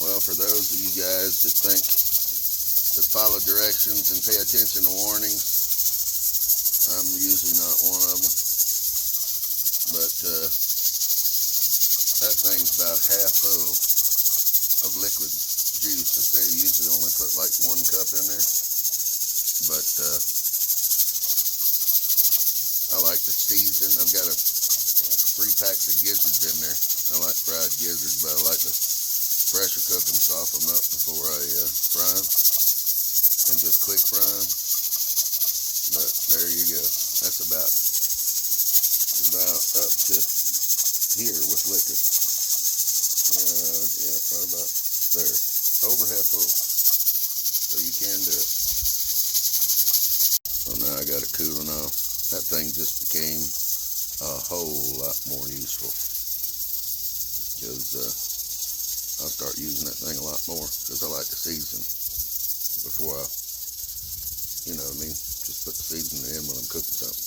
Well, for those of you guys that follow directions and pay attention to warnings, I'm usually not one of them. But that thing's about half full of liquid juice. They usually only put like 1 cup in there. But I like to season. I've got 3 packs of gizzards in there. I like fried gizzards, but I like to pressure cook and soften them up before I fry them, and just quick fry them. But there you go. That's about up to here with liquid. Yeah, right about there. Over half full. So you can do it. So now I got it cooling off. That thing just became a whole lot more useful, because I'll start using that thing a lot more, because I like to season before I, you know what I mean, just put the seasoning in when I'm cooking something.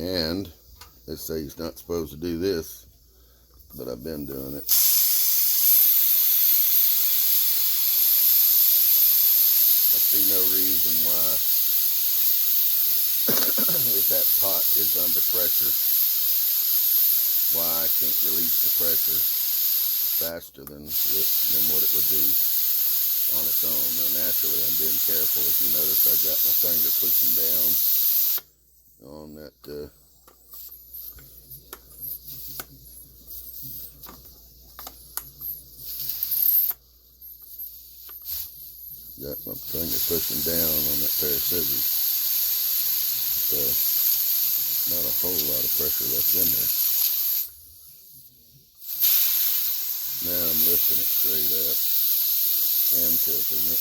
And they say you're not supposed to do this, but I've been doing it. I see no reason why, if that pot is under pressure, why I can't release the pressure faster than what it would do on its own. Now naturally I'm being careful. If you notice, I got my finger pushing down on that got my finger pushing down on that pair of scissors. So not a whole lot of pressure left in there. Now I'm lifting it straight up and tilting it.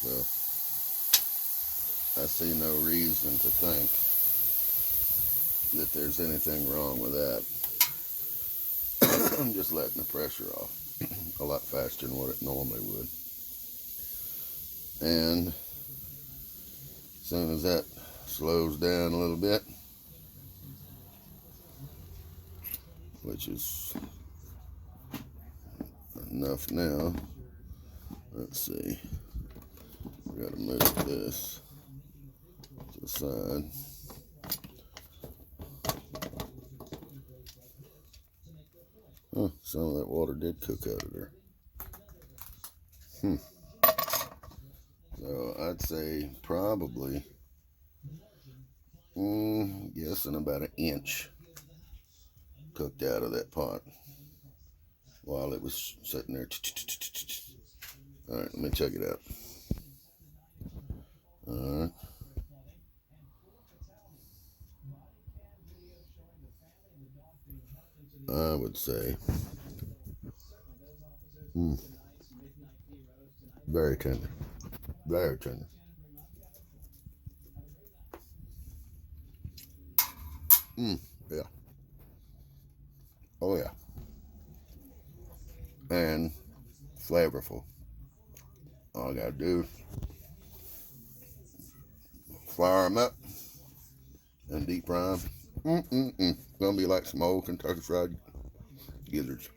So I see no reason to think that there's anything wrong with that. I'm just letting the pressure off a lot faster than what it normally would. And as soon as that slows down a little bit, which is enough now, let's see, we gotta move this to the side. Huh, some of that water did cook out of there. So I'd say probably, guessing about 1 inch cooked out of that pot while it was sitting there. All right, let me check it out. All right. I would say very tender. Very tender. Yeah. Oh, yeah. And flavorful. All I gotta do is fire them up and deep fry them. Gonna be like some old Kentucky Fried Gizzards.